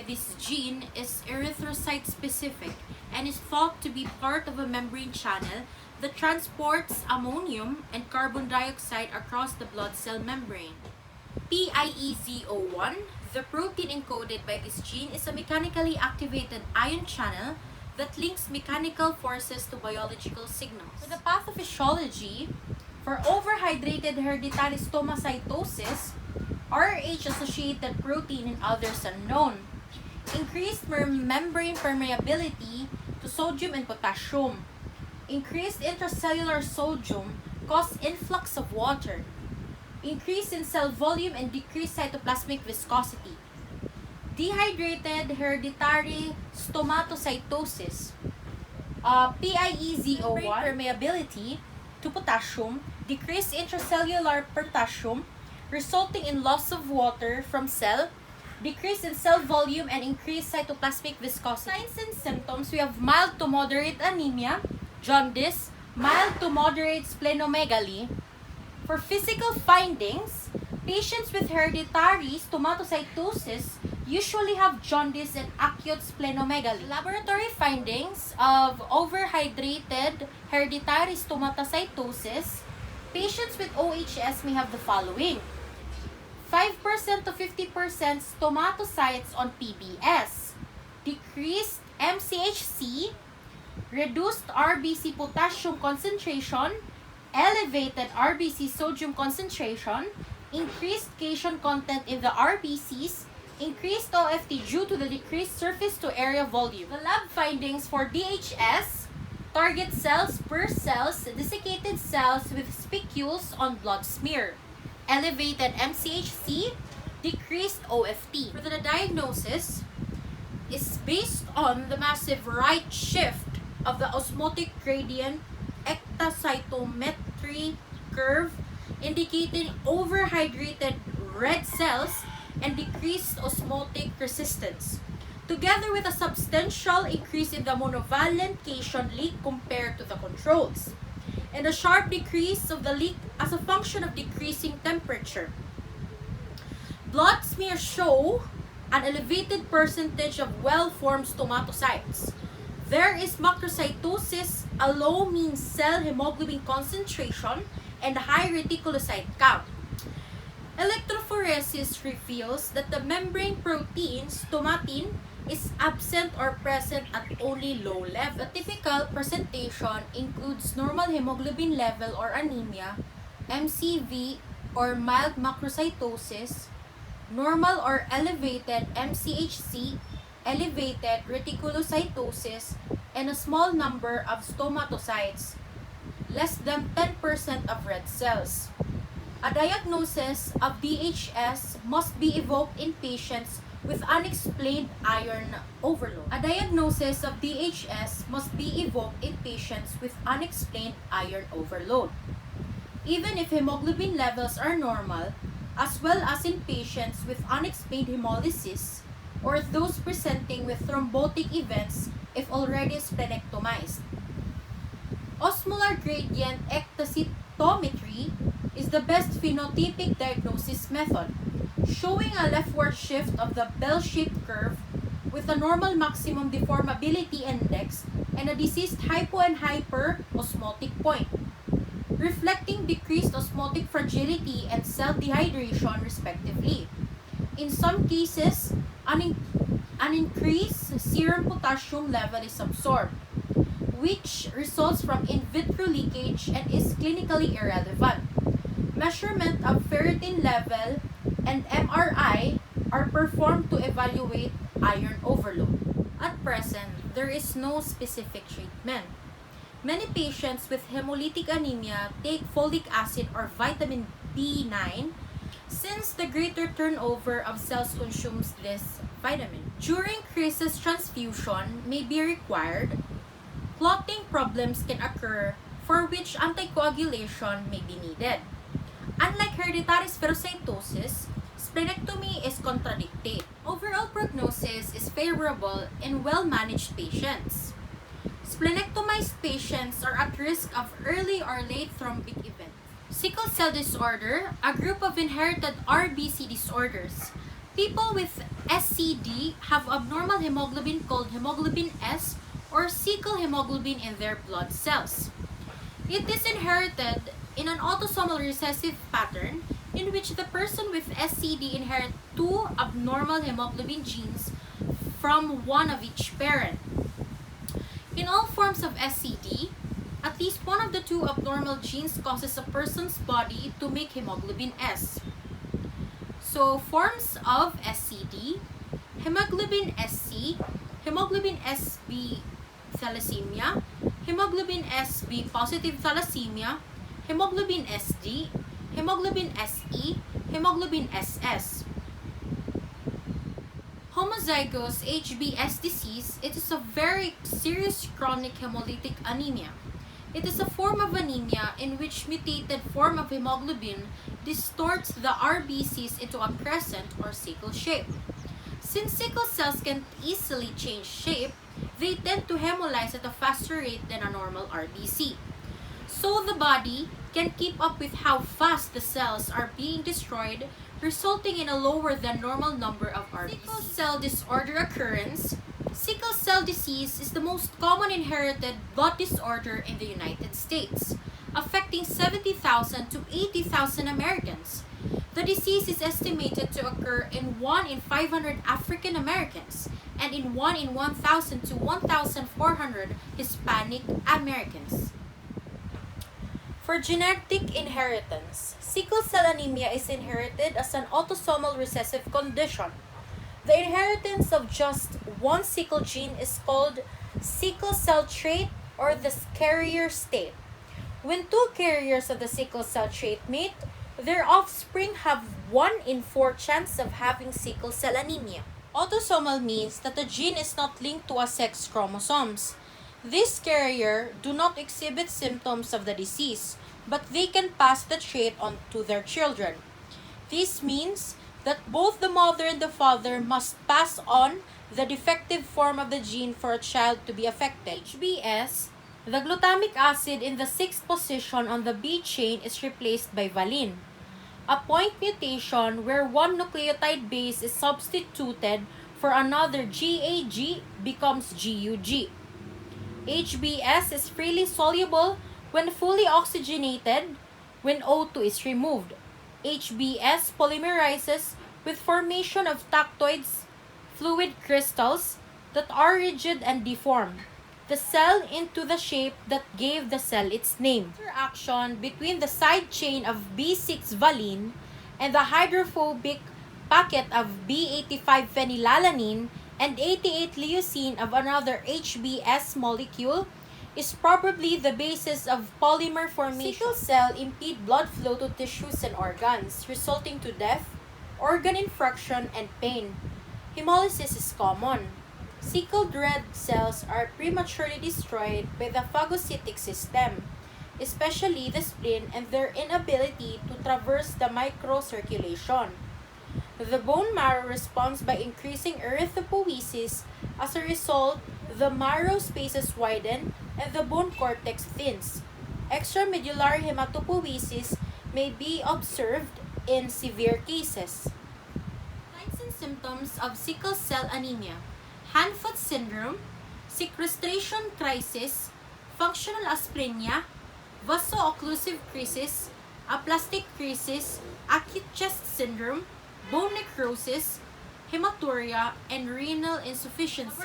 This gene is erythrocyte-specific and is thought to be part of a membrane channel that transports ammonium and carbon dioxide across the blood cell membrane. PIEZ01, the protein encoded by this gene, is a mechanically activated ion channel that links mechanical forces to biological signals. So the pathophysiology for overhydrated hereditary stomatocytosis, RH-associated protein and others unknown. Increased membrane permeability to sodium and potassium. Increased intracellular sodium cause influx of water. Increase in cell volume and decreased cytoplasmic viscosity. Dehydrated hereditary stomatocytosis, PIEZ01, permeability to potassium, decreased intracellular potassium, resulting in loss of water from cell, decrease in cell volume, and increased cytoplasmic viscosity. Signs and symptoms, we have mild to moderate anemia, jaundice, mild to moderate splenomegaly. For physical findings, patients with hereditary stomatocytosis usually have jaundice and acute splenomegaly. Laboratory findings of overhydrated hereditary stomatocytosis, patients with OHS may have the following: 5% to 50% stomatocytes on PBS, decreased MCHC, reduced RBC potassium concentration, elevated RBC sodium concentration, increased cation content in the RBCs, increased OFT due to the decreased surface to area volume. The lab findings for DHS: target cells per cells, desiccated cells with spicules on blood smear, elevated MCHC, decreased OFT. For the diagnosis is based on the massive right shift of the osmotic gradient ectocytometry curve indicating overhydrated red cells and decreased osmotic resistance, together with a substantial increase in the monovalent cation leak compared to the controls, and a sharp decrease of the leak as a function of decreasing temperature. Blood smears show an elevated percentage of well-formed stomatocytes. There is macrocytosis, a low mean cell hemoglobin concentration, and a high reticulocyte count. Electrophoresis reveals that the membrane protein stomatin is absent or present at only low level. The typical presentation includes normal hemoglobin level or anemia, MCV or mild macrocytosis, normal or elevated MCHC, elevated reticulocytosis, and a small number of stomatocytes, less than 10% of red cells. A diagnosis of DHS must be evoked in patients with unexplained iron overload. A diagnosis of DHS must be evoked in patients with unexplained iron overload. Even if hemoglobin levels are normal, as well as in patients with unexplained hemolysis or those presenting with thrombotic events if already splenectomized. Osmolar gradient ectocytometry is the best phenotypic diagnosis method, showing a leftward shift of the bell-shaped curve with a normal maximum deformability index and a diseased hypo and hyperosmotic point, reflecting decreased osmotic fragility and cell dehydration respectively. In some cases, an increased serum potassium level is absorbed, which results from in vitro leakage and is clinically irrelevant. Measurement of ferritin level and MRI are performed to evaluate iron overload. At present, there is no specific treatment. Many patients with hemolytic anemia take folic acid or vitamin B9 since the greater turnover of cells consumes this vitamin. During crisis transfusion may be required. Clotting problems can occur for which anticoagulation may be needed. Unlike hereditary spherocytosis, splenectomy is contraindicated. Overall prognosis is favorable in well-managed patients. Splenectomized patients are at risk of early or late thrombic events. Sickle cell disorder, a group of inherited RBC disorders. People with SCD have abnormal hemoglobin called hemoglobin S or sickle hemoglobin in their blood cells. It is inherited in an autosomal recessive pattern in which the person with SCD inherits two abnormal hemoglobin genes from one of each parent. In all forms of SCD, at least one of the two abnormal genes causes a person's body to make hemoglobin S. So, forms of SCD: hemoglobin SC, hemoglobin SB thalassemia, hemoglobin SB positive thalassemia, hemoglobin SD, hemoglobin SE, hemoglobin SS. Homozygous HbS disease, it is a very serious chronic hemolytic anemia. It is a form of anemia in which mutated form of hemoglobin distorts the RBCs into a crescent or sickle shape. Since sickle cells can easily change shape, they tend to hemolyze at a faster rate than a normal RBC. So the body can keep up with how fast the cells are being destroyed, resulting in a lower than normal number of RBCs. Sickle cell disorder occurrence. Sickle cell disease is the most common inherited blood disorder in the United States, affecting 70,000 to 80,000 Americans. The disease is estimated to occur in 1 in 500 African Americans and in 1 in 1,000 to 1,400 Hispanic Americans. For genetic inheritance, sickle cell anemia is inherited as an autosomal recessive condition. The inheritance of just one sickle gene is called sickle cell trait or the carrier state. When two carriers of the sickle cell trait mate, their offspring have 1 in 4 chance of having sickle cell anemia. Autosomal means that the gene is not linked to a sex chromosomes. This carrier do not exhibit symptoms of the disease, but they can pass the trait on to their children. This means that both the mother and the father must pass on the defective form of the gene for a child to be affected. HbS, the glutamic acid in the 6th position on the B chain is replaced by valine, a point mutation where one nucleotide base is substituted for another GAG becomes GUG. HbS is freely soluble when fully oxygenated when O2 is removed. HbS polymerizes with formation of tactoids, fluid crystals that are rigid and deform the cell into the shape that gave the cell its name. Interaction between the side chain of B6 valine and the hydrophobic packet of B85 phenylalanine and 88 leucine of another HbS molecule is probably the basis of polymer formation. Sickle cell impede blood flow to tissues and organs, resulting to death, organ infraction, and pain. Hemolysis is common. Sickled red cells are prematurely destroyed by the phagocytic system, especially the spleen and their inability to traverse the microcirculation. The bone marrow responds by increasing erythropoiesis. As a result, the marrow spaces widen and the bone cortex thins. Extramedullary hematopoiesis may be observed in severe cases. Signs and symptoms of sickle cell anemia: hand-foot syndrome, sequestration crisis, functional asplenia, vaso-occlusive crisis, aplastic crisis, acute chest syndrome, bone necrosis, hematuria, and renal insufficiency.